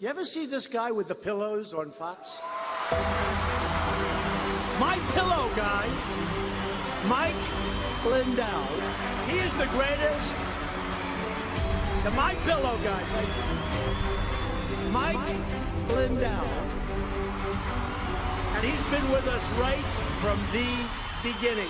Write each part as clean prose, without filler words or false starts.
You ever see this guy with the pillows on Fox? My Pillow guy, Mike Lindell. He is the greatest. The My Pillow guy, Mike Lindell. And he's been with us right from the beginning.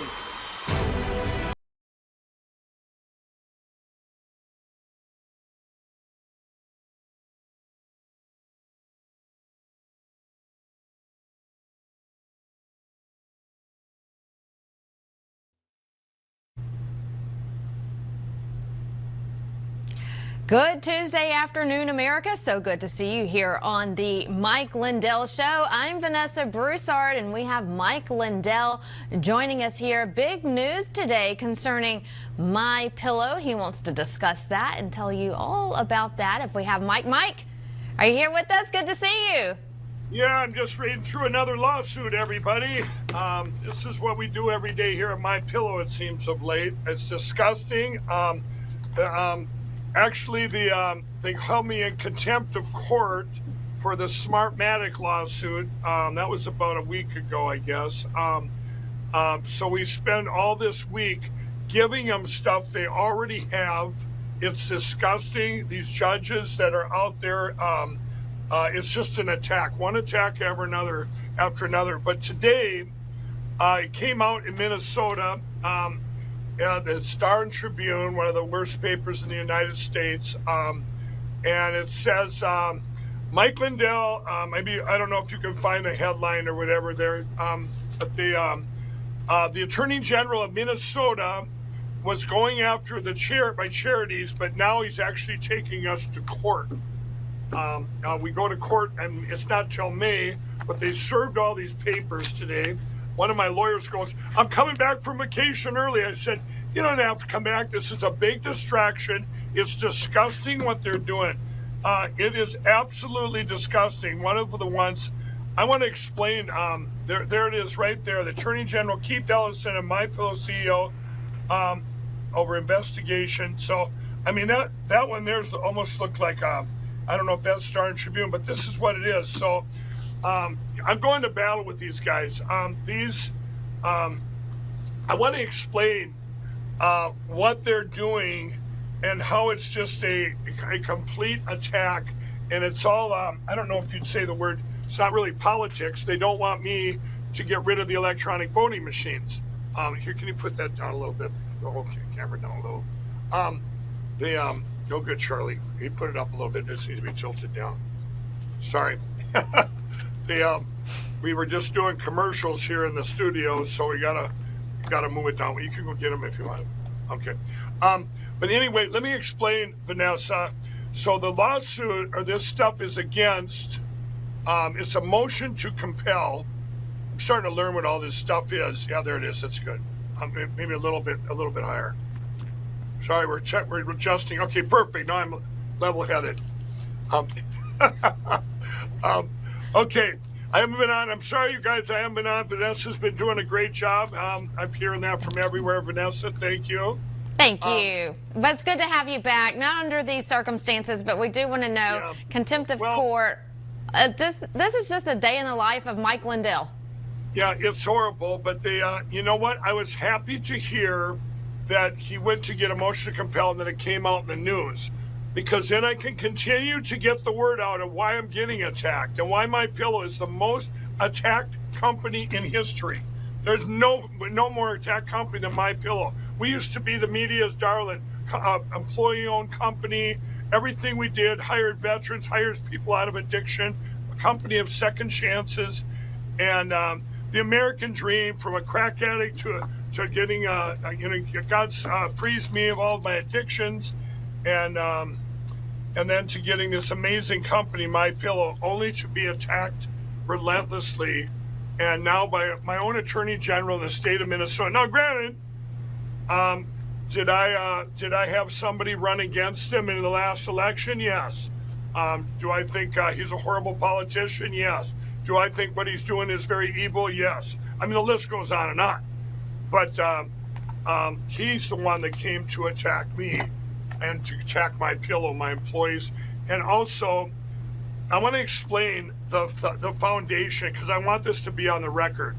Good Tuesday afternoon, America. So good to see you here on the Mike Lindell Show. I'm Vanessa Broussard, and we have Mike Lindell joining us here. Big news today concerning My Pillow. He wants to discuss that and tell you all about that. If we have Mike. Mike, are you here with us? Good to see you. Yeah, I'm just reading through another lawsuit, everybody. This is what we do every day here at My Pillow, it seems, of late. It's disgusting. Actually, they held me in contempt of court for the Smartmatic lawsuit. That was about a week ago, I guess. So we spend all this week giving them stuff they already have. It's disgusting. These judges that are out there, it's just an attack, one attack after another. But today, it came out in Minnesota. The Star and Tribune, one of the worst papers in the United States, and it says Mike Lindell. Maybe I don't know if you can find the headline or whatever there, but the Attorney General of Minnesota was going after my charities, but now he's actually taking us to court. We go to court, and it's not till May, but they served all these papers today. One of my lawyers goes, "I'm coming back from vacation early." I said, "You don't have to come back. This is a big distraction. It's disgusting what they're doing. It is absolutely disgusting." One of the ones I want to explain, there it is right there. The Attorney General Keith Ellison and My Pillow CEO over investigation. So, I mean, that one there's almost looked like, I don't know if that's Star and Tribune, but this is what it is. So, I'm going to battle with these guys. I want to explain what they're doing and how it's just a complete attack. And it's all, I don't know if you'd say the word, it's not really politics. They don't want me to get rid of the electronic voting machines. Here, can you put that down a little bit? Oh, okay, camera down a little. Go good, Charlie. He put it up a little bit. This needs to be tilted down. Sorry. We were just doing commercials here in the studio, so we gotta move it down. You can go get them if you want. Okay. But anyway, let me explain, Vanessa. So the lawsuit, or this stuff, is against. It's a motion to compel. I'm starting to learn what all this stuff is. Yeah, there it is. That's good. Maybe a little bit higher. Sorry, we're adjusting. Okay, perfect. Now I'm level-headed. Okay, I haven't been on. I'm sorry, you guys, I haven't been on. Vanessa's been doing a great job. I'm hearing that from everywhere. Vanessa, thank you. Thank you. But it's good to have you back. Not under these circumstances, but we do want to know, contempt of court. This is just a day in the life of Mike Lindell. Yeah, it's horrible. But you know what? I was happy to hear that he went to get a motion to compel and that it came out in the news. Because then I can continue to get the word out of why I'm getting attacked and why My Pillow is the most attacked company in history. There's no more attacked company than My Pillow. We used to be the media's darling, employee-owned company. Everything we did, hired veterans, hires people out of addiction, a company of second chances, and the American dream, from a crack addict to getting, God's frees me of all of my addictions, and then to getting this amazing company, My Pillow, only to be attacked relentlessly, and now by my own Attorney General in the state of Minnesota. Now, granted, did I have somebody run against him in the last election? Yes. Do I think he's a horrible politician? Yes. Do I think what he's doing is very evil? Yes. I mean, the list goes on and on. But he's the one that came to attack me and to attack My Pillow, my employees. And also, I want to explain the foundation because I want this to be on the record.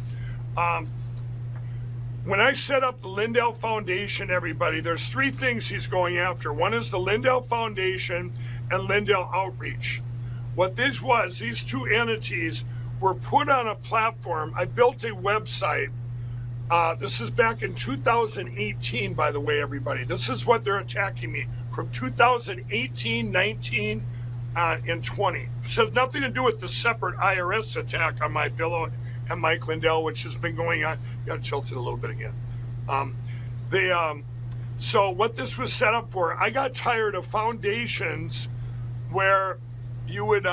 When I set up the Lindell Foundation, everybody, there's three things he's going after. One is the Lindell Foundation and Lindell Outreach. What this was, these two entities were put on a platform. I built a website. This is back in 2018, by the way, everybody. This is what they're attacking me from 2018, 19, and 20. It has nothing to do with the separate IRS attack on my bill and Mike Lindell, which has been going on. You got to tilt it a little bit again. So what this was set up for, I got tired of foundations where you would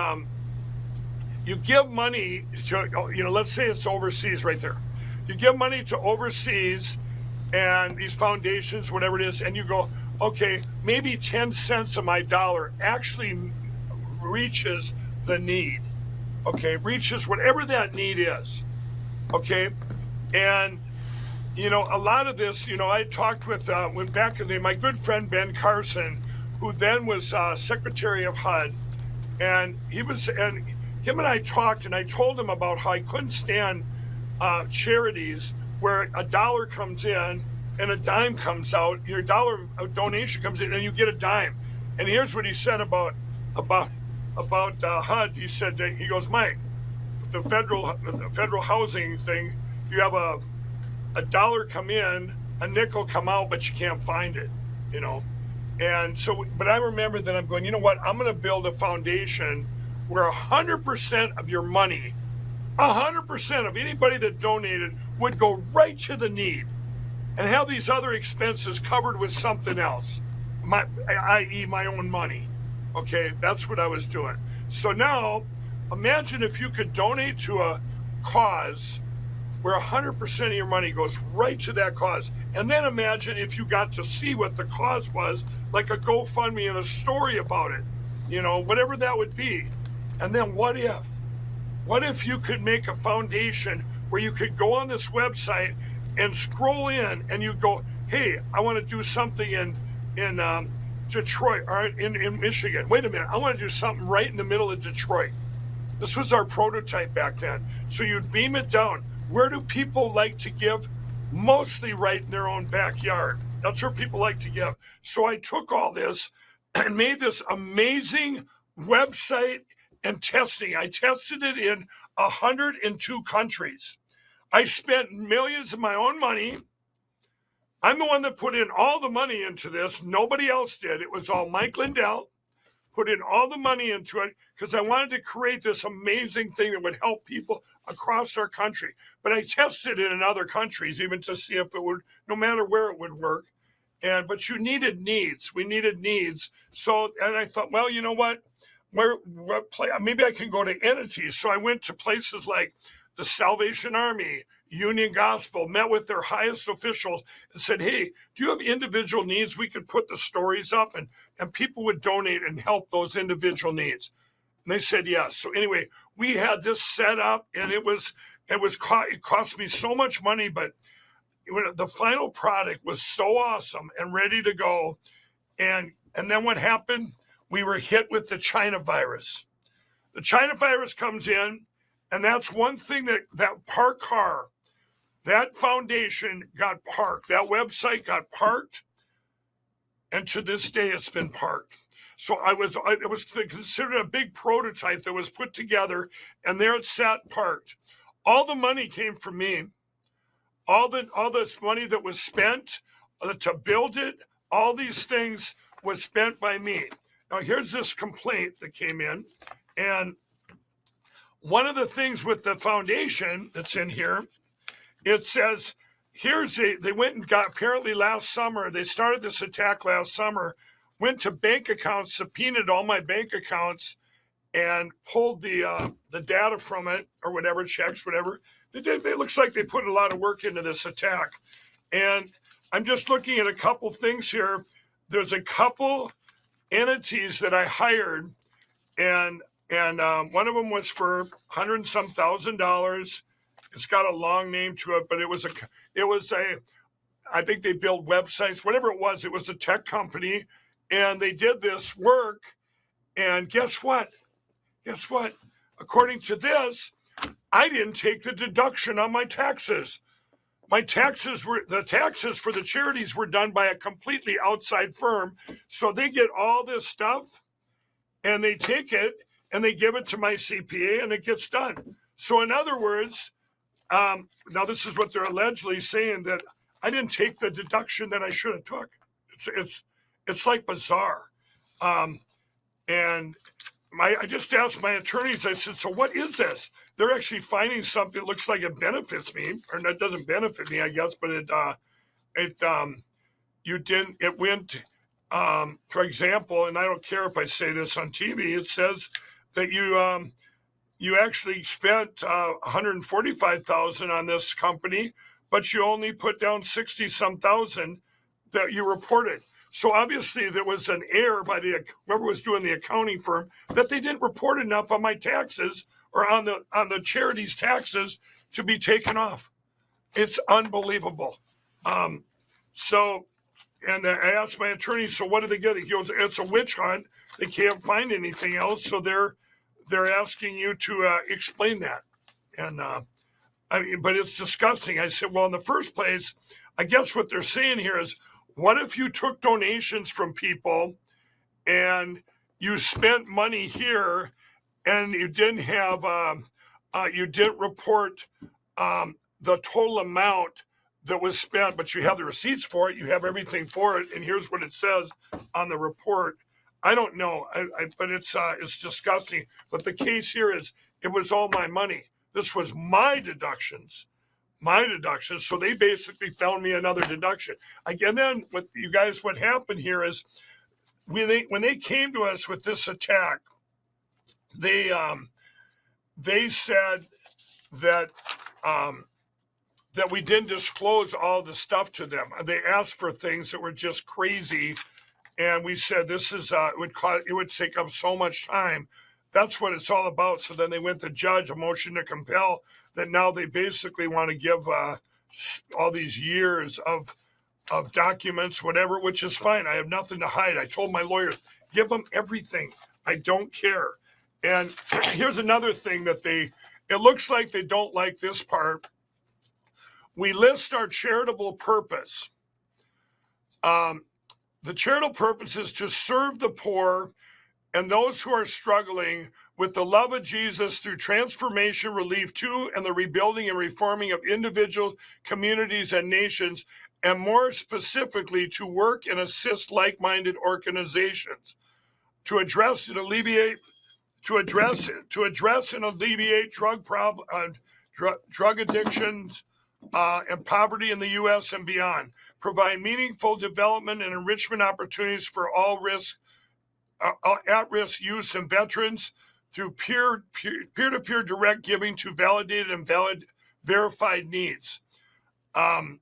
you give money to, let's say it's overseas right there. You give money to overseas and these foundations, whatever it is, and you go, okay, maybe 10 cents of my dollar actually reaches the need. Okay, reaches whatever that need is. Okay, and a lot of this, I talked with went back in the my good friend Ben Carson, who then was Secretary of HUD, and him and I talked, and I told him about how I couldn't stand charities where a dollar comes in and a dime comes out. Your dollar donation comes in and you get a dime. And here's what he said about HUD. He said, he goes, Mike, the federal housing thing, you have a dollar come in, a nickel come out, but you can't find it, And so, but I remember that I'm going, you know what? I'm going to build a foundation where 100% of your money, 100% of anybody that donated would go right to the need and have these other expenses covered with something else, i.e. my own money. Okay, that's what I was doing. So now, imagine if you could donate to a cause where 100% of your money goes right to that cause. And then imagine if you got to see what the cause was, like a GoFundMe and a story about it, whatever that would be. And then what if you could make a foundation where you could go on this website and scroll in and you go, hey, I want to do something in Detroit or in Michigan. Wait a minute, I want to do something right in the middle of Detroit. This was our prototype back then. So you'd beam it down. Where do people like to give? Mostly right in their own backyard. That's where people like to give. So I took all this and made this amazing website and testing. I tested it in 102 countries. I spent millions of my own money. I'm the one that put in all the money into this. Nobody else did. It was all Mike Lindell. Put in all the money into it because I wanted to create this amazing thing that would help people across our country. But I tested it in other countries even to see if it would, no matter where it would work. But you needed needs. We needed needs. So, and I thought, well, you know what? Maybe I can go to entities. So I went to places like the Salvation Army, Union Gospel, met with their highest officials and said, hey, do you have individual needs? We could put the stories up and people would donate and help those individual needs. And they said yes. So anyway, we had this set up and it cost me so much money, but the final product was so awesome and ready to go. And then what happened? We were hit with the China virus. The China virus comes in, and that's one thing that parked car, that foundation got parked. That website got parked, and to this day it's been parked. So it was considered a big prototype that was put together, and there it sat parked. All the money came from me. All this money that was spent to build it, all these things was spent by me. Now here's this complaint that came in, and one of the things with the foundation that's in here, it says, they went and got, apparently last summer, they started this attack last summer, went to bank accounts, subpoenaed all my bank accounts, and pulled the data from it, or whatever, checks, whatever. It looks like they put a lot of work into this attack. And I'm just looking at a couple things here. There's a couple entities that I hired, and one of them was for $100 and some thousand. It's got a long name to it, but it was I think they build websites, whatever it was a tech company, and they did this work. And guess what? Guess what? According to this, I didn't take the deduction on my taxes. The taxes for the charities were done by a completely outside firm. So they get all this stuff and they take it and they give it to my CPA and it gets done. So in other words, now this is what they're allegedly saying, that I didn't take the deduction that I should have took. It's like bizarre. And I just asked my attorneys, I said, so what is this? They're actually finding something that looks like it benefits me, or it doesn't benefit me, I guess, but it went, for example, and I don't care if I say this on TV, it says that you actually spent $145,000 on this company, but you only put down 60-some thousand that you reported. So obviously there was an error by whoever was doing the accounting firm, that they didn't report enough on my taxes or on the charity's taxes to be taken off. It's unbelievable. So, and I asked my attorney, so what do they get? He goes, it's a witch hunt. They can't find anything else, so they're asking you to explain that. And but it's disgusting. I said, well, in the first place, I guess what they're saying here is, what if you took donations from people and you spent money here and you didn't have, you didn't report the total amount that was spent, but you have the receipts for it, you have everything for it, and here's what it says on the report. I don't know, but it's disgusting. But the case here is, it was all my money. This was my deductions. So they basically found me another deduction. Again, then what happened here is, when they came to us with this attack, they said that that we didn't disclose all the stuff to them. They asked for things that were just crazy, and we said this is it would take up so much time. That's what it's all about. So then they went to judge, a motion to compel, that now they basically want to give all these years of documents, whatever, which is fine. I have nothing to hide. I told my lawyers, give them everything. I don't care. And here's another thing that it looks like they don't like this part. We list our charitable purpose. The charitable purpose is to serve the poor and those who are struggling with the love of Jesus through transformation, relief to, and the rebuilding and reforming of individuals, communities, and nations, and more specifically to work and assist like-minded organizations to address and alleviate drug addictions and poverty in the U.S. and beyond, provide meaningful development and enrichment opportunities for all at-risk youth and veterans through peer-to-peer direct giving to validated and verified needs. Now,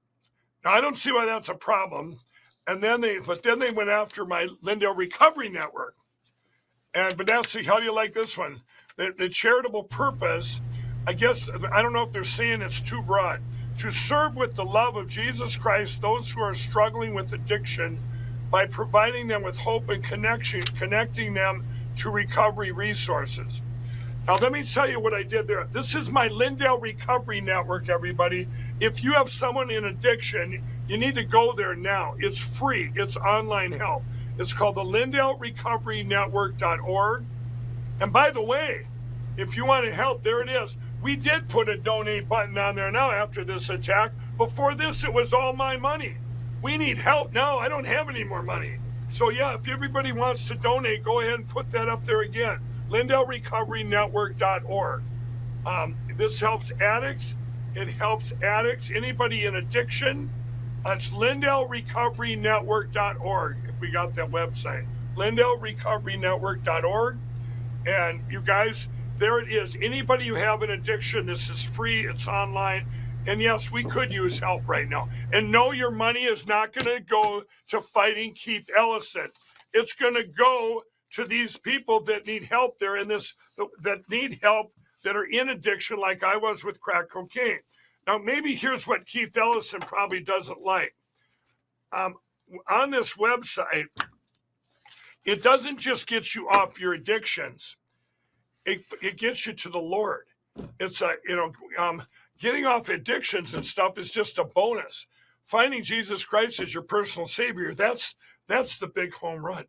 I don't see why that's a problem. And then they went after my Lindale Recovery Network. And Vanessa, how do you like this one? The charitable purpose, I guess, I don't know if they're saying it's too broad. To serve with the love of Jesus Christ those who are struggling with addiction by providing them with hope and connecting them to recovery resources. Now, let me tell you what I did there. This is my Lindale Recovery Network, everybody. If you have someone in addiction, you need to go there now. It's free. It's online help. It's called the LindaleRecoveryNetwork.org. And by the way, if you want to help, there it is. We did put a donate button on there now after this attack. Before this, it was all my money. We need help now. I don't have any more money. So yeah, if everybody wants to donate, go ahead and put that up there again. LindaleRecoveryNetwork.org. This helps addicts. It helps addicts, anybody in addiction. It's LindaleRecoveryNetwork.org, if we got that website. LindaleRecoveryNetwork.org. And you guys, there it is. Anybody who have an addiction, this is free. It's online. And yes, we could use help right now. And no, your money is not going to go to fighting Keith Ellison. It's going to go to these people that need help there in this, that need help, that are in addiction like I was with crack cocaine. Now, maybe here's what Keith Ellison probably doesn't like. On this website, it doesn't just get you off your addictions. it gets you to the Lord. It's getting off addictions and stuff is just a bonus. Finding Jesus Christ as your personal savior, that's the big home run.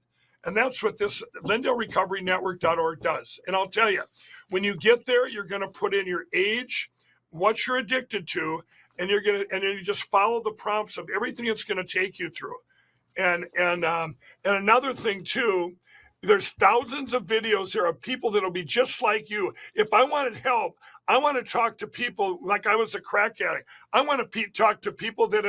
And that's what this LindaleRecoveryNetwork.org does. And I'll tell you, when you get there, you're going to put in your age, what you're addicted to, and then you just follow the prompts of everything it's going to take you through. And another thing too, there's thousands of videos there of people that'll be just like you. If I wanted help, I want to talk to people like I was a crack addict. I want to talk to people that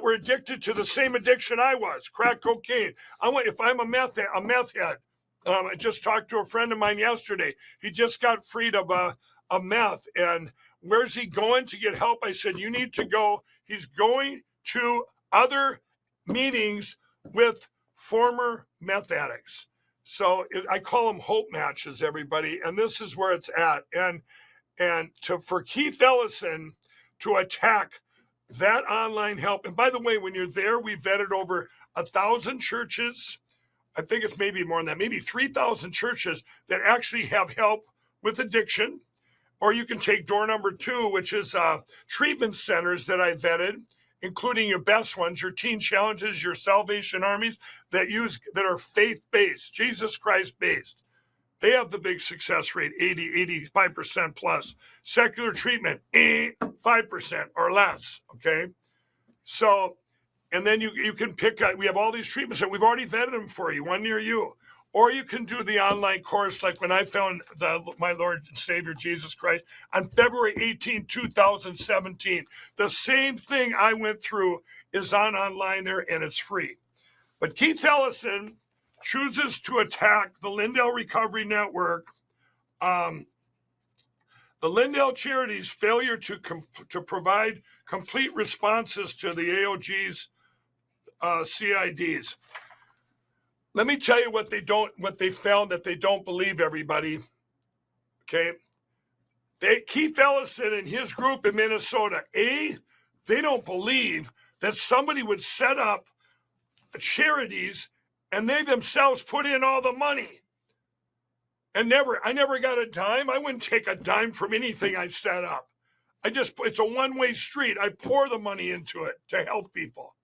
were addicted to the same addiction I was, crack cocaine. If I'm a meth head. I just talked to a friend of mine yesterday. He just got freed of a meth. And where's he going to get help? I said, you need to go. He's going to other meetings with former meth addicts. So I call them hope matches, everybody. And this is where it's at. And for Keith Ellison to attack that online help. And by the way, when you're there, we vetted over 1,000 churches. I think it's maybe more than that, maybe 3,000 churches that actually have help with addiction. Or you can take door number 2, which is treatment centers that I vetted, including your best ones, your Teen Challenges, your Salvation Armies that are faith-based, Jesus Christ-based. They have the big success rate, 85% plus. Secular treatment, 5% or less, okay? So, and then you can pick, we have all these treatments that we've already vetted them for you, one near you. Or you can do the online course like when I found my Lord and Savior Jesus Christ on February 18, 2017. The same thing I went through is online there, and it's free. But Keith Ellison chooses to attack the Lindale Recovery Network, the Lindale Charity's failure to provide complete responses to the AOG's CIDs. Let me tell you what they found that they don't believe, everybody. Okay. Keith Ellison and his group in Minnesota, they don't believe that somebody would set up charities and they themselves put in all the money. And I never got a dime. I wouldn't take a dime from anything I set up. It's a one-way street. I pour the money into it to help people.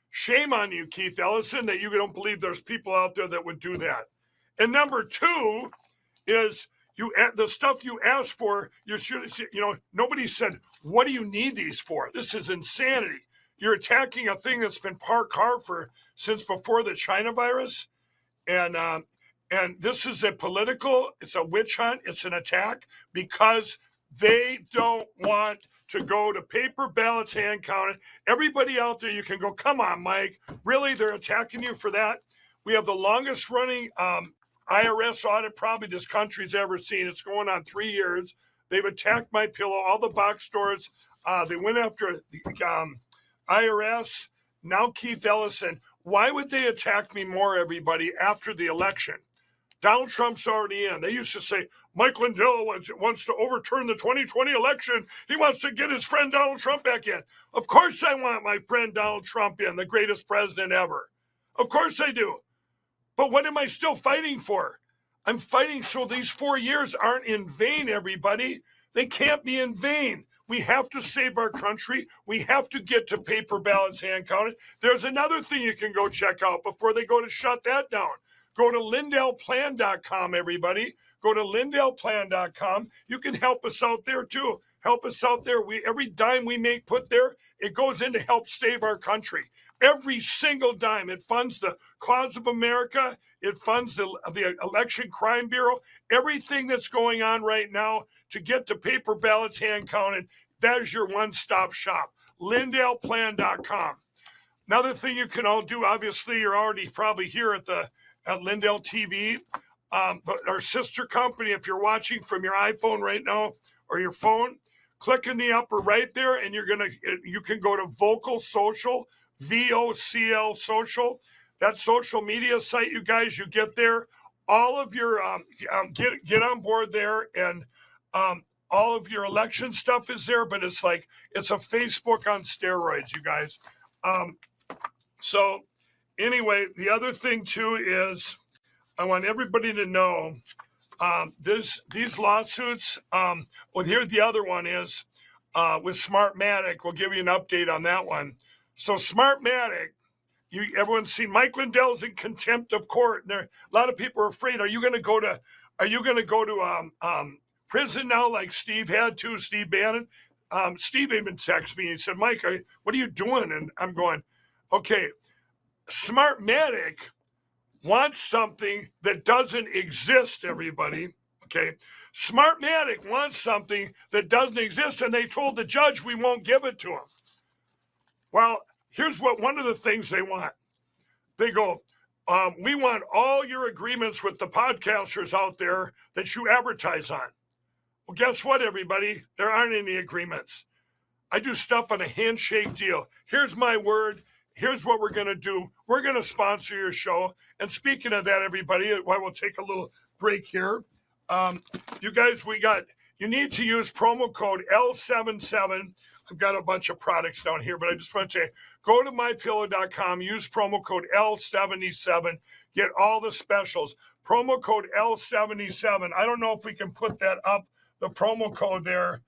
Shame on you, Keith Ellison, that you don't believe there's people out there that would do that. And number 2 is the stuff you asked for. Nobody said, what do you need these for? This is insanity. You're attacking a thing that's been parked since before the China virus. And this is it's a witch hunt. It's an attack because they don't want to go to paper ballots, hand counted. Everybody out there, you can go, come on, Mike. Really, they're attacking you for that? We have the longest running IRS audit probably this country's ever seen. It's going on 3 years. They've attacked my pillow, all the box stores. They went after the IRS. Now Keith Ellison. Why would they attack me more, everybody, after the election? Donald Trump's already in. They used to say, Mike Lindell wants to overturn the 2020 election. He wants to get his friend Donald Trump back in. Of course I want my friend Donald Trump in, the greatest president ever. Of course I do. But what am I still fighting for? I'm fighting so these 4 years aren't in vain, everybody. They can't be in vain. We have to save our country. We have to get to paper ballots, hand counted. There's another thing you can go check out before they go to shut that down. Go to LindalePlan.com, everybody. Go to LindalePlan.com. You can help us out there, too. Help us out there. Every dime we put there, it goes in to help save our country. Every single dime. It funds the cause of America. It funds the Election Crime Bureau. Everything that's going on right now to get to paper ballots, hand counted, that is your one-stop shop. LindalePlan.com. Another thing you can all do, obviously, you're already probably here at Lindale TV. But our sister company, if you're watching from your iPhone right now or your phone, click in the upper right there, and you can go to Vocal Social, VOCL Social. That social media site, you guys, you get there. All of your get on board there, and all of your election stuff is there. But it's a Facebook on steroids, you guys. So anyway, the other thing too is I want everybody to know these lawsuits. Well, here the other one is with Smartmatic. We'll give you an update on that one. So Smartmatic, everyone's seen Mike Lindell's in contempt of court, and a lot of people are afraid. Are you going to go to prison now, like Steve had to? Steve Bannon. Steve even texted me. He said, "Mike, what are you doing?" And I'm going, "Okay, Smartmatic wants something that doesn't exist, everybody." Okay. Smartmatic wants something that doesn't exist, and they told the judge we won't give it to him. Well, here's what one of the things they want. They go, we want all your agreements with the podcasters out there that you advertise on. Well, guess what, everybody? There aren't any agreements. I do stuff on a handshake deal. Here's my word. Here's what we're going to do. We're going to sponsor your show. And speaking of that, everybody, while we'll take a little break here, you guys, you need to use promo code L77. I've got a bunch of products down here, but I just want to say, go to mypillow.com, use promo code L77, get all the specials. Promo code L77. I don't know if we can put that up, the promo code there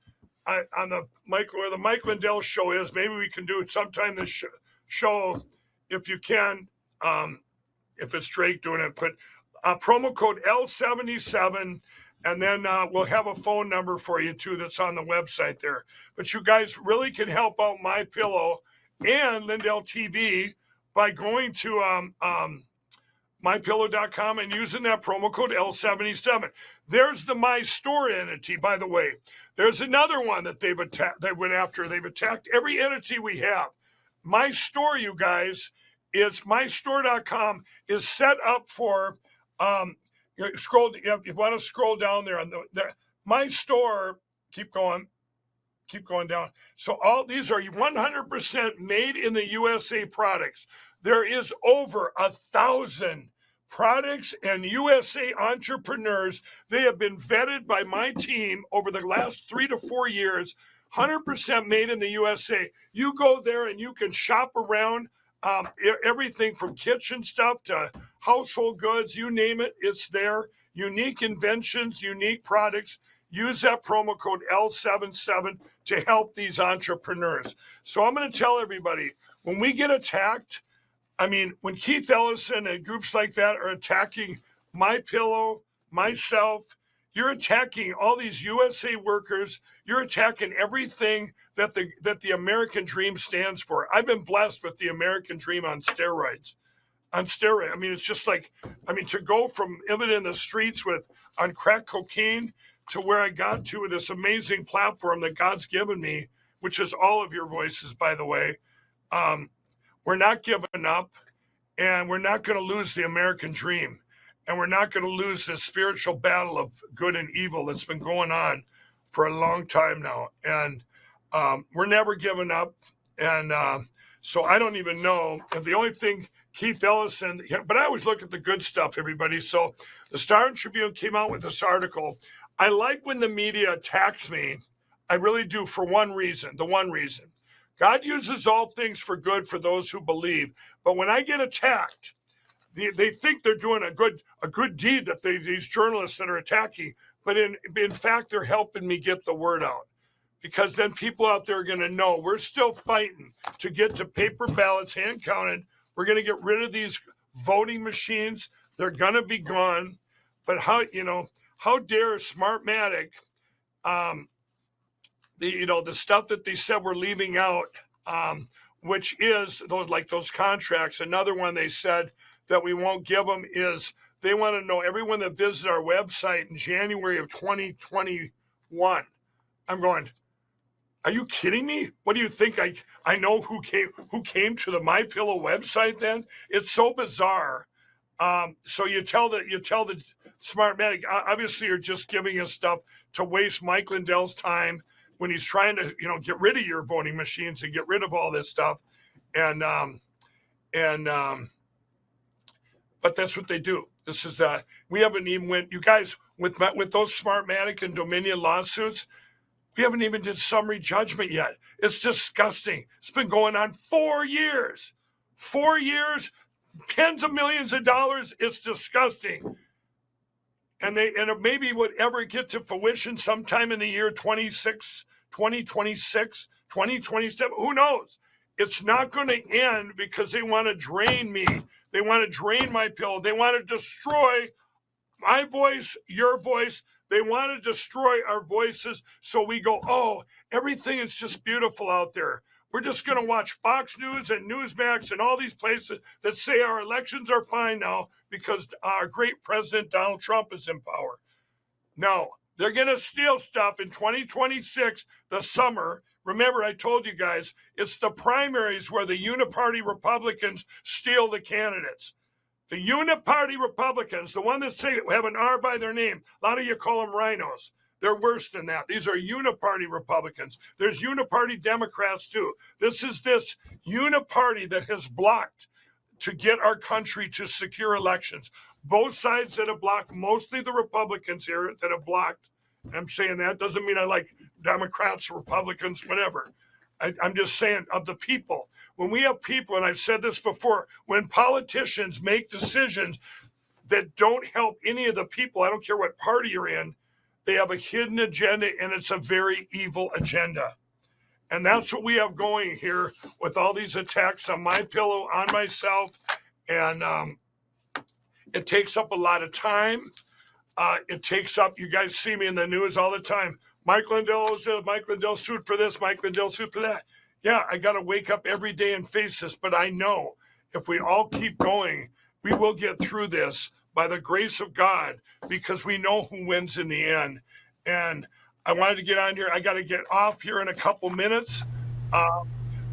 on where the Mike Lindell show is. Maybe we can do it sometime this show if you can, if it's Drake doing it. But promo code L77, and then we'll have a phone number for you too that's on the website there. But you guys really can help out My Pillow and Lindell TV by going to mypillow.com and using that promo code L77. There's the My Store entity, by the way. There's another one that they went after. They've attacked every entity we have. My Store, you guys, is mystore.com is set up for you want to scroll down there on the My Store, keep going down. So all these are 100% made in the USA products. There is over 1,000 products and USA entrepreneurs. They have been vetted by my team over the last 3 to 4 years, 100% made in the USA. You go there and you can shop around everything from kitchen stuff to household goods, you name it, it's there. Unique inventions, unique products. Use that promo code L77 to help these entrepreneurs. So I'm going to tell everybody, when we get attacked, when Keith Ellison and groups like that are attacking My Pillow, myself, you're attacking all these USA workers. You're attacking everything that the American dream stands for. I've been blessed with the American dream on steroids. It's just like, to go from living in the streets on crack cocaine to where I got to with this amazing platform that God's given me, which is all of your voices, by the way. We're not giving up, and we're not going to lose the American dream, and we're not going to lose this spiritual battle of good and evil that's been going on for a long time now. And we're never giving up. And so I don't even know. And the only thing Keith Ellison, but I always look at the good stuff, everybody. So the Star and Tribune came out with this article. I like when the media attacks me. I really do, for one reason, the one reason. God uses all things for good for those who believe. But when I get attacked, they think they're doing a good deed, that these journalists that are attacking, but in fact, they're helping me get the word out. Because then people out there are going to know we're still fighting to get to paper ballots, hand counted. We're going to get rid of these voting machines. They're going to be gone. But how dare Smartmatic, the stuff that they said we're leaving out, which is those contracts. Another one they said that we won't give them is they want to know everyone that visited our website in January of 2021. I'm going, are you kidding me? What do you think? I know who came to the My Pillow website then? It's so bizarre. So you tell the Smartmatic, obviously you're just giving us stuff to waste Mike Lindell's time when he's trying to, get rid of your voting machines and get rid of all this stuff. But that's what they do. This is we haven't even went, you guys, with those Smartmatic and Dominion lawsuits, we haven't even did summary judgment yet. It's disgusting. It's been going on 4 years. 4 years, tens of millions of dollars. It's disgusting. and it maybe would ever get to fruition sometime in the year 2026, 2027. Who knows? It's not going to end because they want to drain me. They want to drain my pillow. They want to destroy my voice, your voice. They want to destroy our voices. So we go, oh, everything is just beautiful out there. We're just going to watch Fox News and Newsmax and all these places that say our elections are fine now because our great president, Donald Trump, is in power. No, they're going to steal stuff in 2026, the summer. Remember, I told you guys, it's the primaries where the uniparty Republicans steal the candidates. The uniparty Republicans, the one that say have an R by their name, a lot of you call them rhinos. They're worse than that. These are uniparty Republicans. There's uniparty Democrats too. This is this uniparty that has blocked to get our country to secure elections. Both sides that have blocked, mostly the Republicans here that have blocked. I'm saying that doesn't mean I like Democrats, Republicans, whatever. I'm just saying of the people. When we have people, and I've said this before, when politicians make decisions that don't help any of the people, I don't care what party you're in, they have a hidden agenda, and it's a very evil agenda. And that's what we have going here with all these attacks on my pillow, on myself. And it takes up a lot of time. It takes up, you guys see me in the news all the time. Mike Lindell sued for this, Mike Lindell sued for that. Yeah, I got to wake up every day and face this, but I know if we all keep going, we will get through this by the grace of God, because we know who wins in the end. And I wanted to get on here. I got to get off here in a couple minutes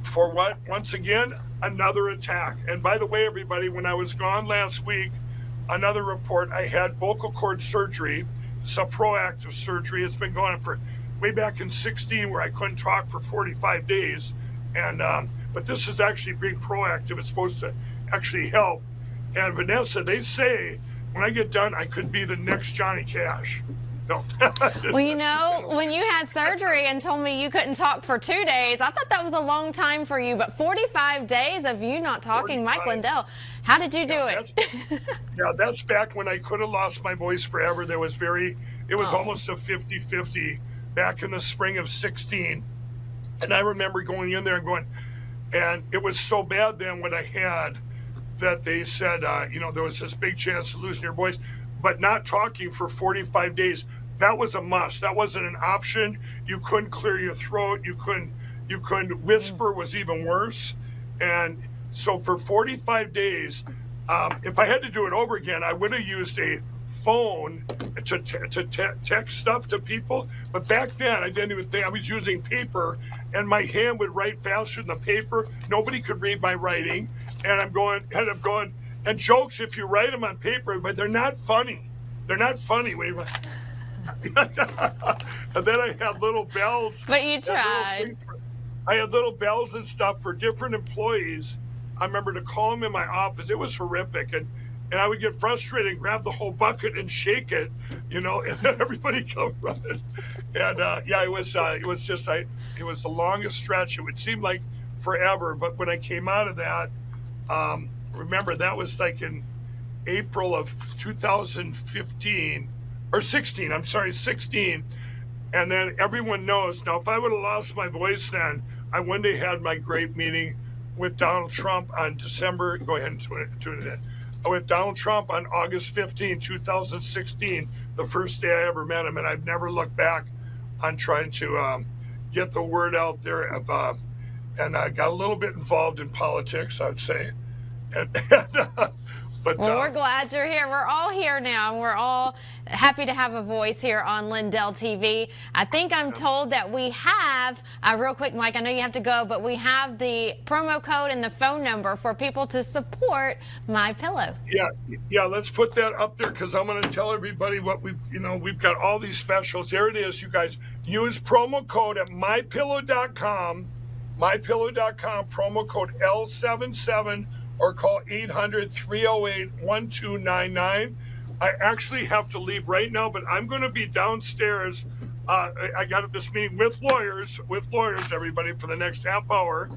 for what? Once again, another attack. And by the way, everybody, when I was gone last week, another report, I had vocal cord surgery. It's a proactive surgery. It's been going on for way back in 2016 where I couldn't talk for 45 days. And but this is actually being proactive. It's supposed to actually help. And Vanessa, they say when I get done, I could be the next Johnny Cash. No. Well, you know, when you had surgery and told me you couldn't talk for 2 days, I thought that was a long time for you. But 45 days of you not talking, 45. Mike Lindell, how did you do it? That's back when I could have lost my voice forever. It was almost a 50-50 back in the spring of 2016. And I remember going in there and going, and it was so bad then what I had that they said, there was this big chance of losing your voice, but not talking for 45 days. That was a must. That wasn't an option. You couldn't clear your throat. You couldn't whisper was even worse. And so for 45 days, if I had to do it over again, I would have used a phone to text stuff to people. But back then, I didn't even think. I was using paper, and my hand would write faster than the paper. Nobody could read my writing. And I'm going, and jokes, if you write them on paper, but they're not funny. They're not funny when you write. And then I had little bells. But you tried. I had little bells and stuff for different employees. I remember to call them in my office. It was horrific. And I would get frustrated and grab the whole bucket and shake it, and then everybody come running. And it was the longest stretch. It would seem like forever. But when I came out of that, remember that was like in April of 2015 or 16. I'm sorry, 16. And then everyone knows now, if I would have lost my voice then, I wouldn't have had my great meeting with Donald Trump on December. Go ahead and tune it in. With Donald Trump on August 15, 2016, the first day I ever met him. And I've never looked back on trying to get the word out there. And I got a little bit involved in politics, I would say. But we're glad you're here. We're all here now, and we're all happy to have a voice here on Lindell TV. I think I'm told that we have, real quick, Mike, I know you have to go, but we have the promo code and the phone number for people to support My Pillow. Yeah, let's put that up there because I'm going to tell everybody what we've got all these specials. There it is, you guys. Use promo code at mypillow.com, promo code L77, or call 800-308-1299. I actually have to leave right now, but I'm going to be downstairs. I got this meeting with lawyers, everybody, for the next half hour.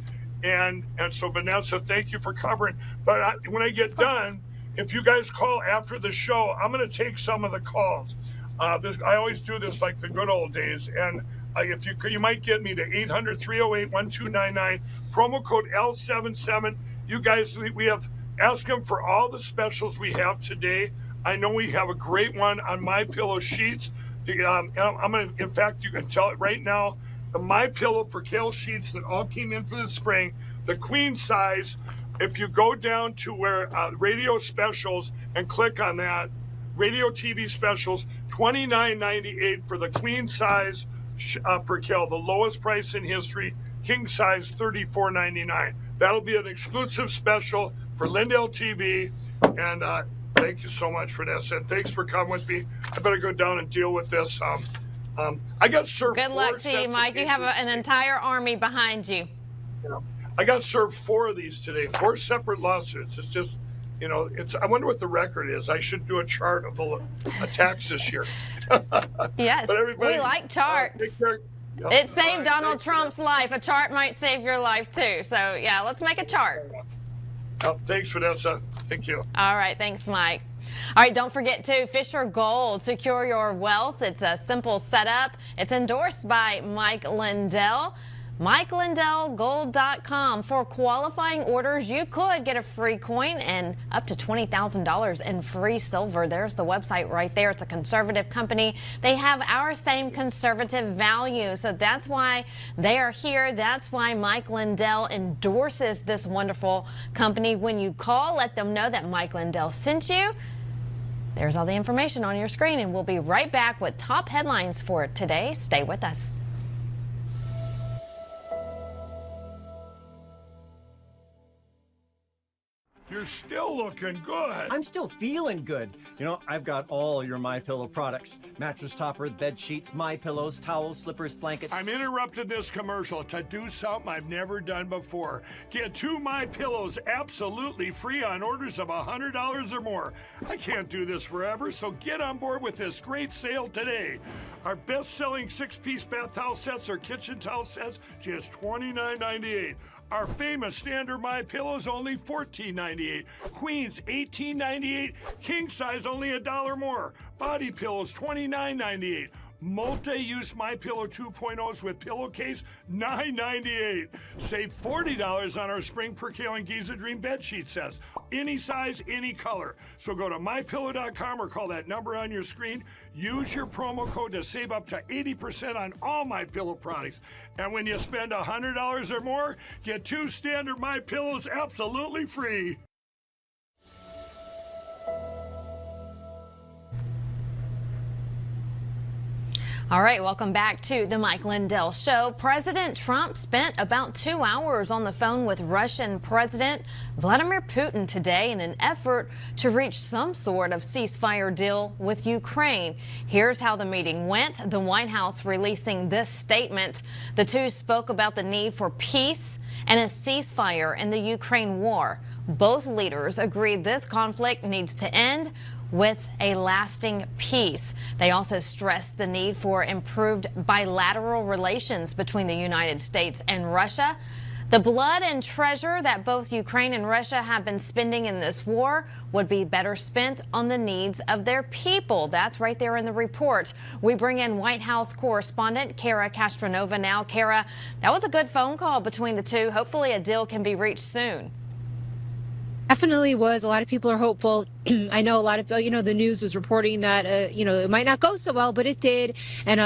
And so, Vanessa, thank you for covering. But when I get done, if you guys call after the show, I'm going to take some of the calls. I always do this like the good old days. And if you might get me the 800-308-1299, promo code L77. You guys, we have asked them for all the specials we have today. I know we have a great one on MyPillow sheets. I'm going to, in fact, you can tell it right now, the MyPillow percale sheets that all came in for the spring, the queen size. If you go down to where radio specials and click on that, radio TV specials, $29.98 for the queen size percale, the lowest price in history. King size, $34.99. That'll be an exclusive special for Lindell TV. And thank you so much for this. And thanks for coming with me. I better go down and deal with this. I got served. Good luck to you, Mike. You have an entire army behind you. Yeah. I got served 4 of these today, 4 separate lawsuits. It's just, I wonder what the record is. I should do a chart of the attacks this year. Yes, we like charts. Take care. Yep. It saved Donald Trump's life. A chart might save your life too. So yeah, let's make a chart. Oh, thanks, Vanessa. Thank you. All right, thanks, Mike. All right, don't forget to Fisher Gold. Secure your wealth. It's a simple setup. It's endorsed by Mike Lindell. MikeLindellGold.com. For qualifying orders, you could get a free coin and up to $20,000 in free silver. There's the website right there. It's a conservative company. They have our same conservative values, so that's why they are here. That's why Mike Lindell endorses this wonderful company. When you call, let them know that Mike Lindell sent you. There's all the information on your screen, and we'll be right back with top headlines for today. Stay with us. You're still looking good. I'm still feeling good. I've got all your MyPillow products. Mattress topper, bed sheets, MyPillows, towels, slippers, blankets. I'm interrupting this commercial to do something I've never done before. Get 2 MyPillows absolutely free on orders of $100 or more. I can't do this forever, so get on board with this great sale today. Our best-selling 6-piece bath towel sets or kitchen towel sets, just $29.98. Our famous standard MyPillows only $14.98. Queens $18.98. King size only $1 more. Body pillows $29.98. Multi-use MyPillow 2.0s with pillowcase $9.98. Save $40 on our spring percale and Giza Dream bed sheet sets. Any size, any color. So go to MyPillow.com or call that number on your screen. Use your promo code to save up to 80% on all MyPillow products. And when you spend $100 or more, get 2 standard MyPillows absolutely free. All right, welcome back to the Mike Lindell Show. President Trump spent about 2 hours on the phone with Russian President Vladimir Putin today in an effort to reach some sort of ceasefire deal with Ukraine. Here's how the meeting went. The White House releasing this statement. The two spoke about the need for peace and a ceasefire in the Ukraine war. Both leaders agreed this conflict needs to end with a lasting peace. They also stressed the need for improved bilateral relations between the United States and Russia. The blood and treasure that both Ukraine and Russia have been spending in this war would be better spent on the needs of their people. That's right there in the report. We bring in White House correspondent Kara Castronova now. Kara, that was a good phone call between the two. Hopefully a deal can be reached soon. Definitely was. A lot of people are hopeful. I know a lot of, the news was reporting that, it might not go so well, but it did. And,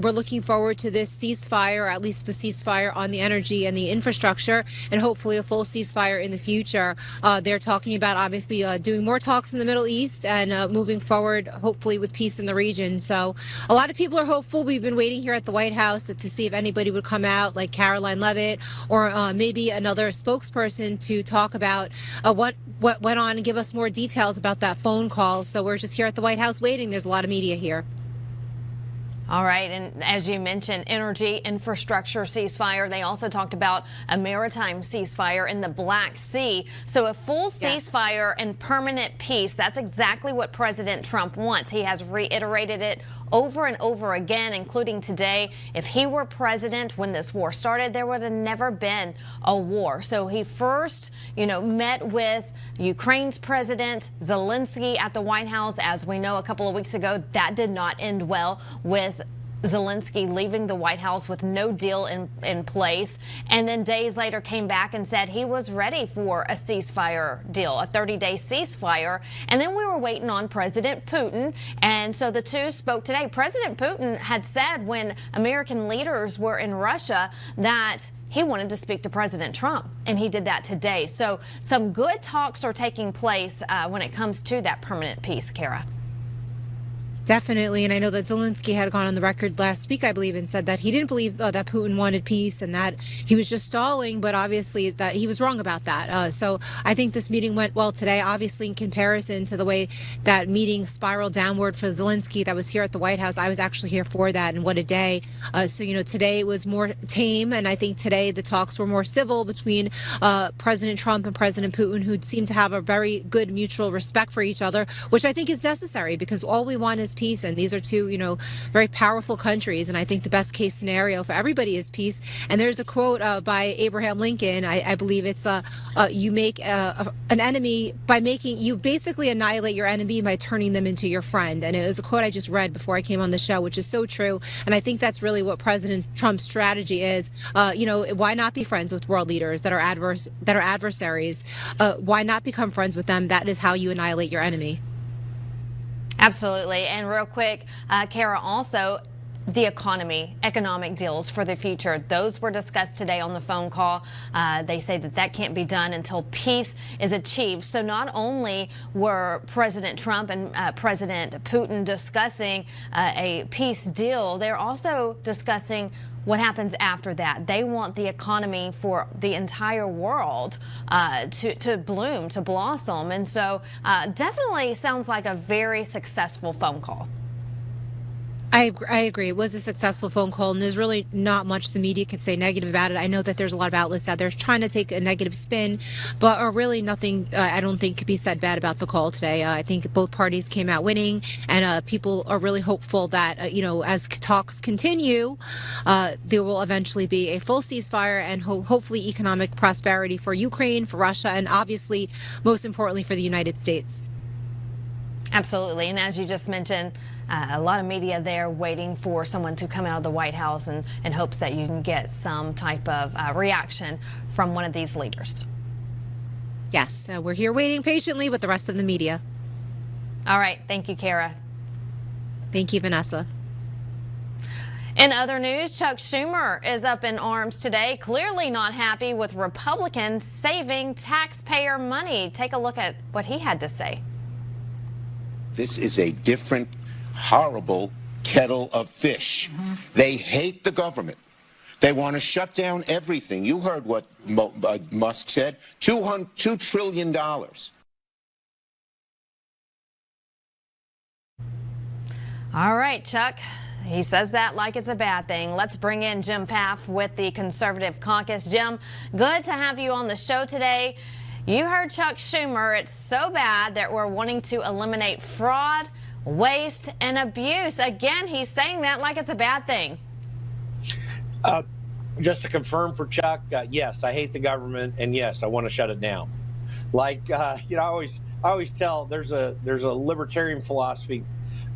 we're looking forward to this ceasefire, or at least the ceasefire on the energy and the infrastructure, and hopefully a full ceasefire in the future. They're talking about, obviously, doing more talks in the Middle East and moving forward, hopefully, with peace in the region. So a lot of people are hopeful. We've been waiting here at the White House to see if anybody would come out, like Caroline Leavitt, or maybe another spokesperson to talk about what went on and give us more details about that phone call. So we're just here at the White House waiting. There's a lot of media here. All right, and as you mentioned, energy infrastructure ceasefire. They also talked about a maritime ceasefire in the Black Sea. So a full ceasefire and permanent peace, that's exactly what President Trump wants. He has reiterated it over and over again, including today. If he were president when this war started, there would have never been a war. So he first, met with Ukraine's President Zelensky at the White House. As we know, a couple of weeks ago, that did not end well, with Zelensky leaving the White House with no deal in place, and then days later came back and said he was ready for a ceasefire deal, a 30-day ceasefire. And then we were waiting on President Putin, and so the two spoke today. President Putin had said when American leaders were in Russia that he wanted to speak to President Trump, and he did that today. So some good talks are taking place when it comes to that permanent peace, Kara. Definitely. And I know that Zelensky had gone on the record last week, I believe, and said that he didn't believe that Putin wanted peace and that he was just stalling. But obviously that he was wrong about that. So I think this meeting went well today, obviously, in comparison to the way that meeting spiraled downward for Zelensky that was here at the White House. I was actually here for that. And what a day. So, today it was more tame. And I think today the talks were more civil between President Trump and President Putin, who seem to have a very good mutual respect for each other, which I think is necessary because all we want is peace. And these are two, very powerful countries. And I think the best case scenario for everybody is peace. And there's a quote by Abraham Lincoln. I believe it's you make an enemy you basically annihilate your enemy by turning them into your friend. And it was a quote I just read before I came on the show, which is so true. And I think that's really what President Trump's strategy is. Why not be friends with world leaders that are adversaries? Why not become friends with them? That is how you annihilate your enemy. Absolutely. And real quick, Kara, also the economic deals for the future. Those were discussed today on the phone call. They say that can't be done until peace is achieved. So not only were President Trump and President Putin discussing a peace deal, they're also discussing what happens after that. They want the economy for the entire world to bloom, to blossom. And so definitely sounds like a very successful phone call. I agree. It was a successful phone call, and there's really not much the media could say negative about it. I know that there's a lot of outlets out there trying to take a negative spin, but really nothing, I don't think, could be said bad about the call today. I think both parties came out winning, and people are really hopeful that, as talks continue, there will eventually be a full ceasefire and hopefully economic prosperity for Ukraine, for Russia, and obviously, most importantly, for the United States. Absolutely. And as you just mentioned, a lot of media there waiting for someone to come out of the White House in hopes that you can get some type of reaction from one of these leaders. Yes, we're here waiting patiently with the rest of the media. All right. Thank you, Kara. Thank you, Vanessa. In other news, Chuck Schumer is up in arms today, clearly not happy with Republicans saving taxpayer money. Take a look at what he had to say. This is a different, horrible kettle of fish. They hate the government. They want to shut down everything. You heard what Musk said, $2 trillion. All right, Chuck. He says that like it's a bad thing. Let's bring in Jim Paff with the Conservative Caucus. Jim, good to have you on the show today. You heard Chuck Schumer. It's so bad that we're wanting to eliminate fraud, waste, and abuse. Again, he's saying that like it's a bad thing. Just to confirm for Chuck, yes, I hate the government, and yes, I want to shut it down. Like I always tell there's a libertarian philosophy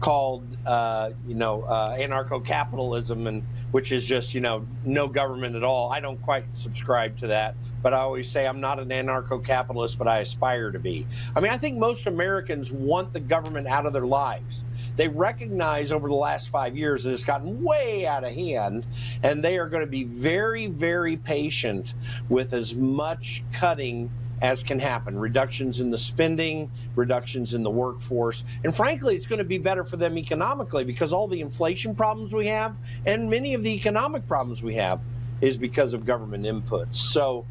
called anarcho-capitalism, and which is just no government at all. I don't quite subscribe to that, but I always say I'm not an anarcho-capitalist, but I aspire to be. I mean, I think most Americans want the government out of their lives. They recognize over the last 5 years that it's gotten way out of hand, and they are going to be very, very patient with as much cutting as can happen. Reductions in the spending, reductions in the workforce. And frankly, it's going to be better for them economically because all the inflation problems we have and many of the economic problems we have is because of government inputs. So,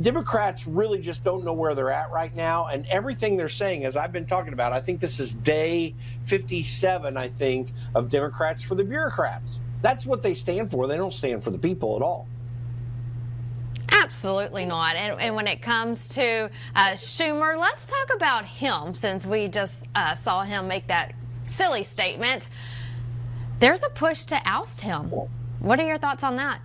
Democrats really just don't know where they're at right now. And everything they're saying, as I've been talking about, I think this is day 57, I think, of Democrats for the bureaucrats. That's what they stand for. They don't stand for the people at all. Absolutely not. And when it comes to Schumer, let's talk about him, since we just saw him make that silly statement. There's a push to oust him. What are your thoughts on that?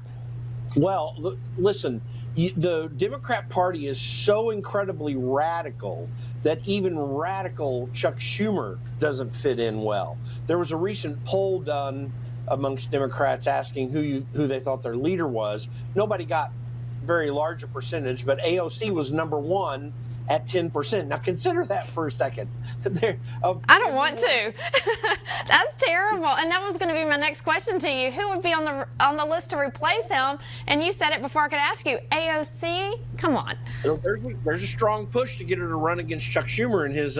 Well, listen, the Democrat Party is so incredibly radical that even radical Chuck Schumer doesn't fit in well. There was a recent poll done amongst Democrats asking who they thought their leader was. Nobody got very large a percentage, but AOC was number one at 10%. Now consider that for a second. I don't want to. That's terrible. And that was going to be my next question to you. Who would be on the list to replace him? And you said it before I could ask you. AOC? Come on. There's a strong push to get her to run against Chuck Schumer in his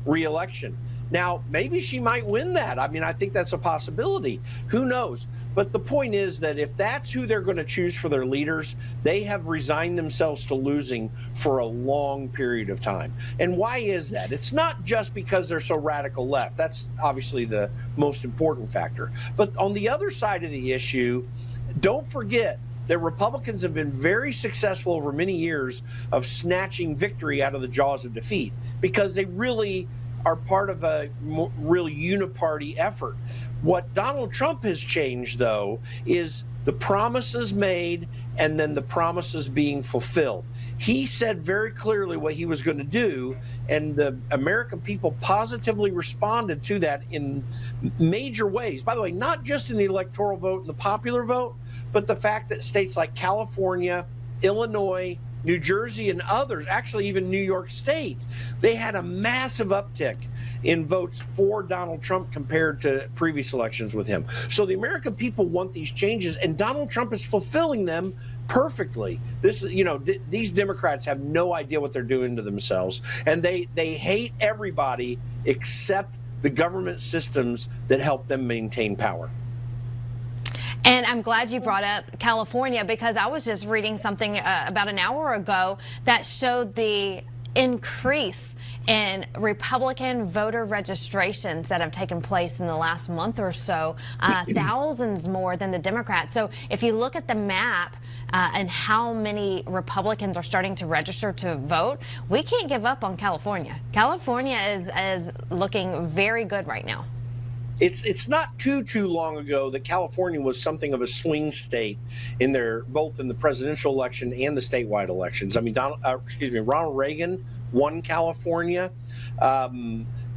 re-election. Now, maybe she might win that. I mean, I think that's a possibility. Who knows? But the point is that if that's who they're going to choose for their leaders, they have resigned themselves to losing for a long period of time. And why is that? It's not just because they're so radical left. That's obviously the most important factor. But on the other side of the issue, don't forget that Republicans have been very successful over many years of snatching victory out of the jaws of defeat, because they really are part of a real uniparty effort. What Donald Trump has changed, though, is the promises made and then the promises being fulfilled. He said very clearly what he was going to do, and the American people positively responded to that in major ways. By the way, not just in the electoral vote and the popular vote, but the fact that states like California, Illinois, New Jersey, and others, actually even New York State, they had a massive uptick in votes for Donald Trump compared to previous elections with him. So the American people want these changes, and Donald Trump is fulfilling them perfectly. These Democrats have no idea what they're doing to themselves, and they hate everybody except the government systems that help them maintain power. And I'm glad you brought up California, because I was just reading something about an hour ago that showed the increase in Republican voter registrations that have taken place in the last month or so, thousands more than the Democrats. So if you look at the map and how many Republicans are starting to register to vote, we can't give up on California. California is looking very good right now. It's not too long ago that California was something of a swing state both in the presidential election and the statewide elections. I mean, Ronald Reagan won California.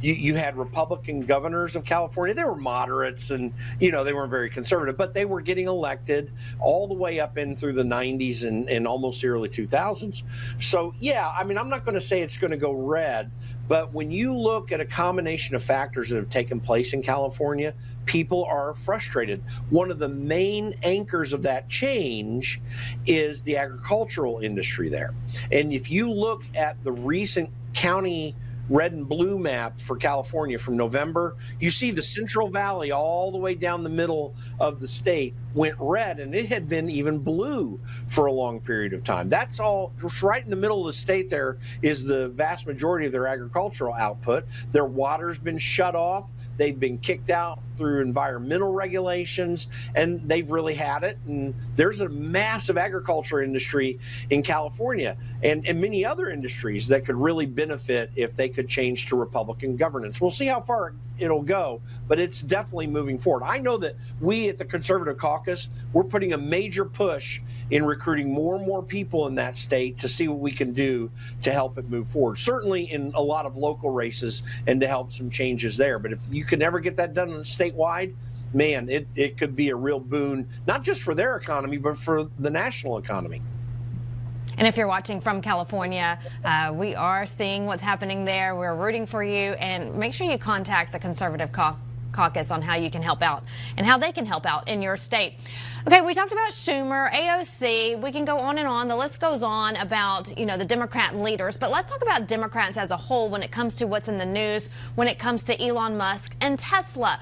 You had Republican governors of California. They were moderates, and they weren't very conservative, but they were getting elected all the way up in through the 90s and almost the early 2000s. So yeah, I mean, I'm not going to say it's going to go red, but when you look at a combination of factors that have taken place in California, people are frustrated. One of the main anchors of that change is the agricultural industry there. And if you look at the recent county red and blue map for California from November, you see the Central Valley all the way down the middle of the state went red, and it had been even blue for a long period of time. That's all just right in the middle of the state. There is the vast majority of their agricultural output. Their water's been shut off. They've been kicked out through environmental regulations, and they've really had it. And there's a massive agriculture industry in California and many other industries that could really benefit if they could change to Republican governance. We'll see how far it'll go, but it's definitely moving forward. I know that we at the Conservative Caucus, we're putting a major push in recruiting more and more people in that state to see what we can do to help it move forward. Certainly in a lot of local races and to help some changes there. But if you can ever get that done statewide, man, it could be a real boon, not just for their economy, but for the national economy. And if you're watching from California, we are seeing what's happening there. We're rooting for you, and make sure you contact the Conservative Caucus on how you can help out and how they can help out in your state. Okay, we talked about Schumer, AOC. We can go on and on. The list goes on about, the Democrat leaders, but let's talk about Democrats as a whole when it comes to what's in the news, when it comes to Elon Musk and Tesla.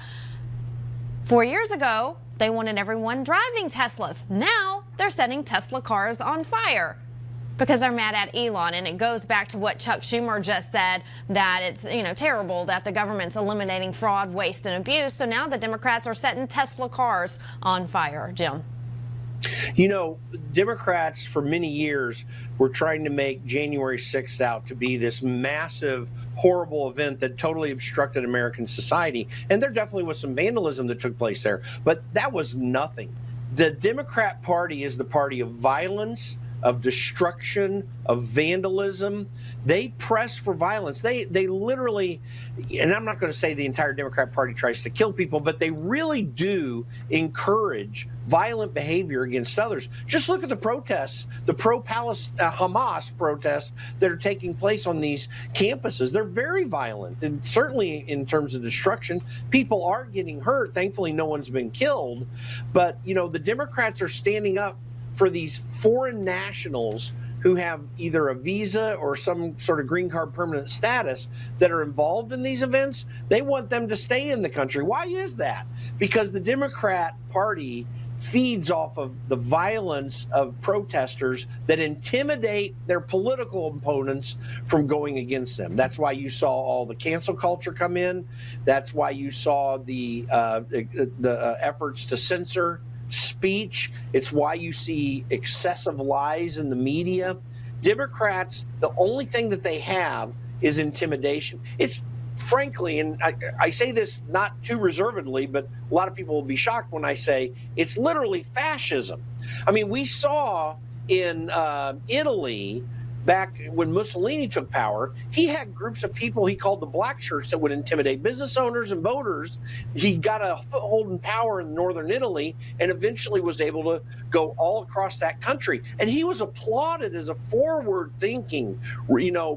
4 years ago, they wanted everyone driving Teslas. Now they're setting Tesla cars on fire. Because they're mad at Elon, and it goes back to what Chuck Schumer just said, that it's, terrible that the government's eliminating fraud, waste, and abuse. So now the Democrats are setting Tesla cars on fire. Jim. Democrats for many years were trying to make January 6th out to be this massive, horrible event that totally obstructed American society. And there definitely was some vandalism that took place there, but that was nothing. The Democrat Party is the party of violence, of destruction, of vandalism. They press for violence. They literally, and I'm not going to say the entire Democrat Party tries to kill people, but they really do encourage violent behavior against others. Just look at the protests, the pro-Hamas protests that are taking place on these campuses. They're very violent, and certainly in terms of destruction, people are getting hurt. Thankfully, no one's been killed. But, the Democrats are standing up for these foreign nationals who have either a visa or some sort of green card permanent status that are involved in these events. They want them to stay in the country. Why is that? Because the Democrat Party feeds off of the violence of protesters that intimidate their political opponents from going against them. That's why you saw all the cancel culture come in. That's why you saw the efforts to censor speech. It's why you see excessive lies in the media. Democrats, the only thing that they have is intimidation. It's frankly, and I say this not too reservedly, but a lot of people will be shocked when I say it's literally fascism. I mean, we saw in Italy, back when Mussolini took power, he had groups of people he called the black shirts that would intimidate business owners and voters. He got a foothold in power in northern Italy and eventually was able to go all across that country. And he was applauded as a forward-thinking,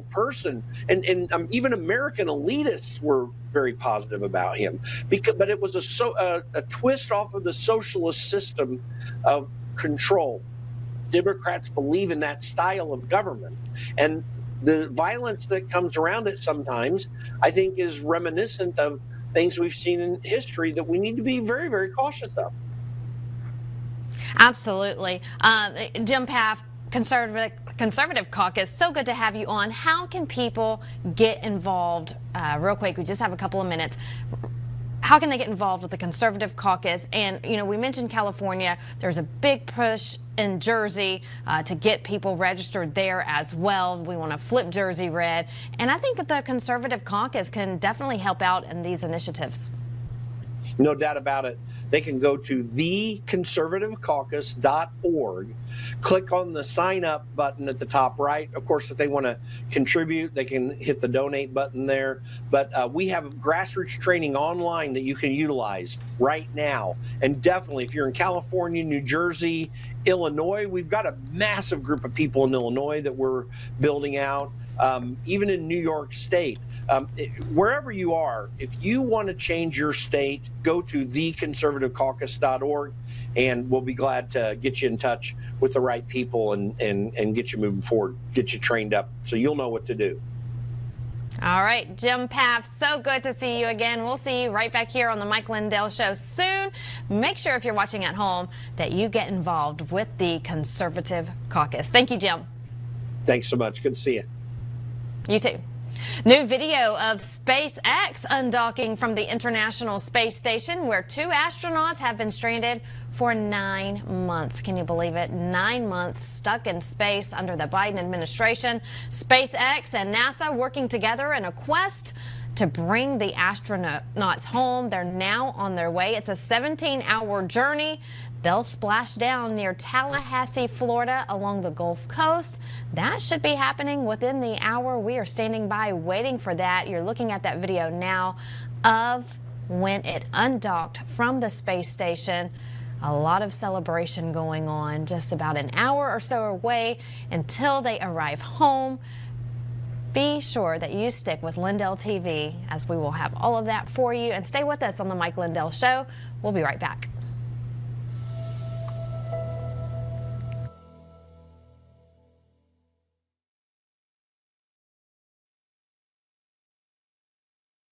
person. And even American elitists were very positive about him. But it was a twist off of the socialist system of control. Democrats believe in that style of government, and the violence that comes around it sometimes, I think, is reminiscent of things we've seen in history that we need to be very, very cautious of. Absolutely. Jim Paff, Conservative Caucus, so good to have you on. How can people get involved? Real quick, we just have a couple of minutes. How can they get involved with the Conservative Caucus? And, we mentioned California. There's a big push in Jersey to get people registered there as well. We want to flip Jersey red. And I think that the Conservative Caucus can definitely help out in these initiatives. No doubt about it. They can go to theconservativecaucus.org, click on the sign up button at the top right. Of course, if they want to contribute, they can hit the donate button there. But we have grassroots training online that you can utilize right now. And definitely, if you're in California, New Jersey, Illinois, we've got a massive group of people in Illinois that we're building out, even in New York State. Wherever you are, if you want to change your state, go to theconservativecaucus.org, and we'll be glad to get you in touch with the right people and get you moving forward, get you trained up so you'll know what to do. All right, Jim Paff, so good to see you again. We'll see you right back here on the Mike Lindell Show soon. Make sure if you're watching at home that you get involved with the Conservative Caucus. Thank you, Jim. Thanks so much. Good to see you. You too. New video of SpaceX undocking from the International Space Station, where 2 astronauts have been stranded for 9 months. Can you believe it? 9 months stuck in space under the Biden administration. SpaceX and NASA working together in a quest to bring the astronauts home. They're now on their way. It's a 17-hour journey. They'll splash down near Tallahassee, Florida, along the Gulf Coast. That should be happening within the hour. We are standing by waiting for that. You're looking at that video now of when it undocked from the space station. A lot of celebration going on, just about an hour or so away until they arrive home. Be sure that you stick with Lindell TV, as we will have all of that for you. And stay with us on the Mike Lindell Show. We'll be right back.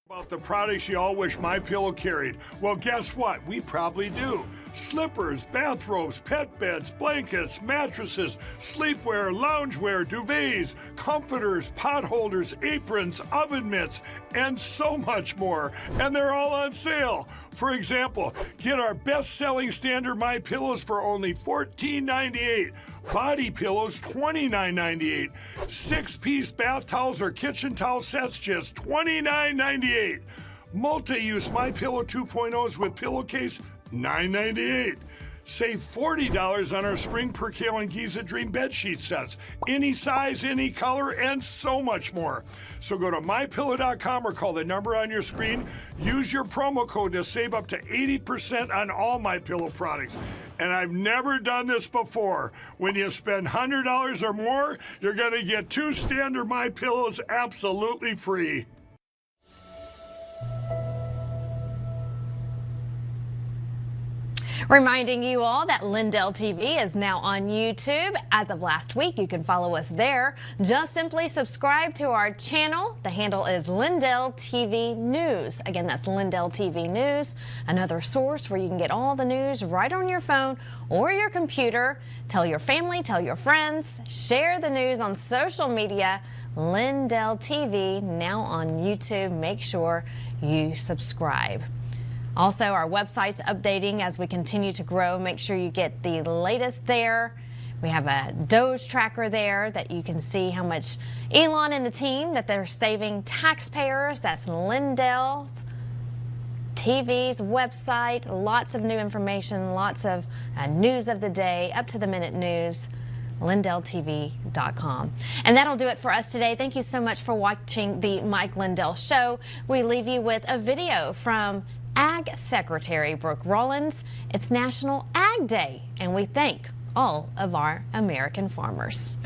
About the products you all wish MyPillow carried. Well, guess what? We probably do. Slippers, bathrobes, pet beds, blankets, mattresses, sleepwear, loungewear, duvets, comforters, pot holders, aprons, oven mitts, and so much more. And they're all on sale. For example, get our best-selling standard MyPillows for only $14.98. Body pillows, $29.98. 6-piece bath towels or kitchen towel sets, just $29.98. Multi-use MyPillow 2.0s with pillowcase, $9.98. Save $40 on our Spring Percale and Giza Dream bed sheet sets. Any size, any color, and so much more. So go to MyPillow.com or call the number on your screen. Use your promo code to save up to 80% on all MyPillow products. And I've never done this before. When you spend $100 or more, you're going to get 2 standard MyPillows absolutely free. Reminding you all that Lindell TV is now on YouTube. As of last week, you can follow us there. Just simply subscribe to our channel. The handle is Lindell TV News. Again, that's Lindell TV News, another source where you can get all the news right on your phone or your computer. Tell your family, tell your friends, share the news on social media. Lindell TV now on YouTube. Make sure you subscribe. Also, our website's updating as we continue to grow. Make sure you get the latest there. We have a Doge tracker there that you can see how much Elon and the team that they're saving taxpayers. That's Lindell's TV's website. Lots of new information, lots of news of the day, up-to-the-minute news. LindellTV.com. And that'll do it for us today. Thank you so much for watching the Mike Lindell Show. We leave you with a video from Ag Secretary Brooke Rollins. It's National Ag Day, and we thank all of our American farmers.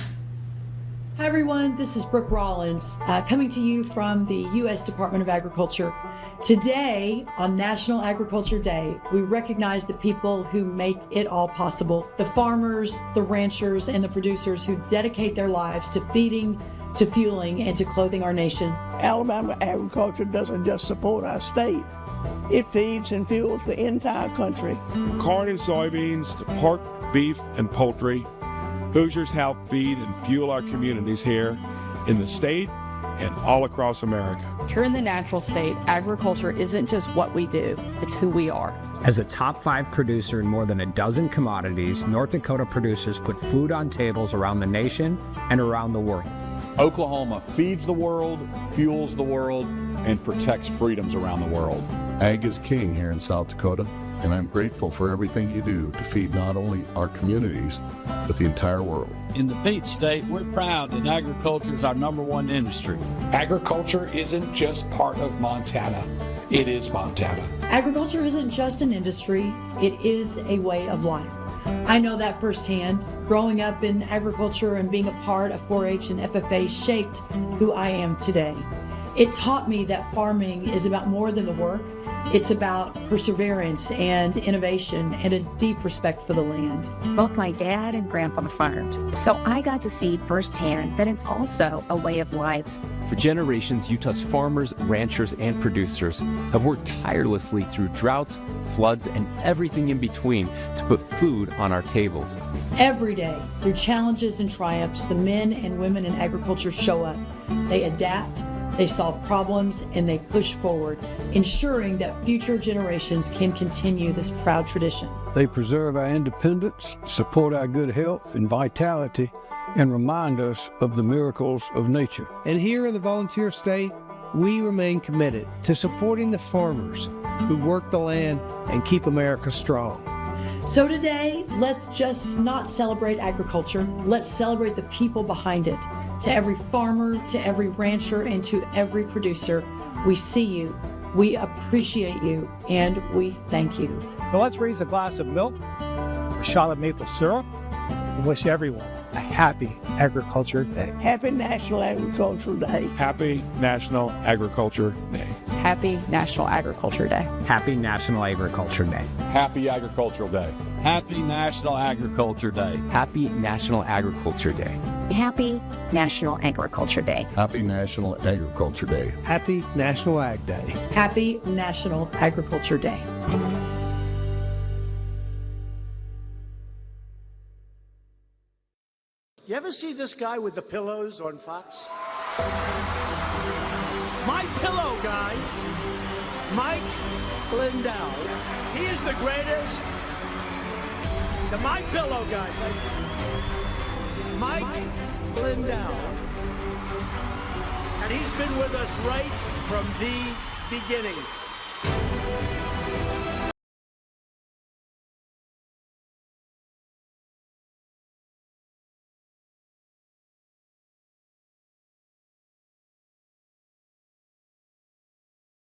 Hi everyone, this is Brooke Rollins coming to you from the U.S. Department of Agriculture. Today, on National Agriculture Day, we recognize the people who make it all possible. The farmers, the ranchers, and the producers who dedicate their lives to feeding, to fueling, and to clothing our nation. Alabama agriculture doesn't just support our state. It feeds and fuels the entire country. Corn and soybeans to pork, beef, and poultry, Hoosiers help feed and fuel our communities here in the state and all across America. Here in the natural state, agriculture isn't just what we do, it's who we are. As a top 5 producer in more than a dozen commodities, North Dakota producers put food on tables around the nation and around the world. Oklahoma feeds the world, fuels the world, and protects freedoms around the world. Ag is king here in South Dakota, and I'm grateful for everything you do to feed not only our communities, but the entire world. In the Peach State, we're proud that agriculture is our #1 industry. Agriculture isn't just part of Montana, it is Montana. Agriculture isn't just an industry, it is a way of life. I know that firsthand. Growing up in agriculture and being a part of 4-H and FFA shaped who I am today. It taught me that farming is about more than the work. It's about perseverance and innovation and a deep respect for the land. Both my dad and grandpa farmed, so I got to see firsthand that it's also a way of life. For generations, Utah's farmers, ranchers, and producers have worked tirelessly through droughts, floods, and everything in between to put food on our tables. Every day, through challenges and triumphs, the men and women in agriculture show up. They adapt, they solve problems, and they push forward, ensuring that future generations can continue this proud tradition. They preserve our independence, support our good health and vitality, and remind us of the miracles of nature. And here in the Volunteer State, we remain committed to supporting the farmers who work the land and keep America strong. So today, let's just not celebrate agriculture. Let's celebrate the people behind it. To every farmer, to every rancher, and to every producer, we see you, we appreciate you, and we thank you. So let's raise a glass of milk, a shot of maple syrup, and wish everyone a happy Agriculture Day. Happy National Agricultural Day. Happy National Agriculture Day. Happy National Agriculture Day. Happy National Agriculture Day. Happy Agricultural Day. Happy National Agriculture Day. Happy National Agriculture Day. Happy National Agriculture Day. Happy National Agriculture Day. Happy National Ag Day. Happy National Agriculture Day. You ever see this guy with the pillows on Fox? My Pillow guy, Mike Lindell. He is the greatest. The My Pillow guy. Mike Lindell. And he's been with us right from the beginning.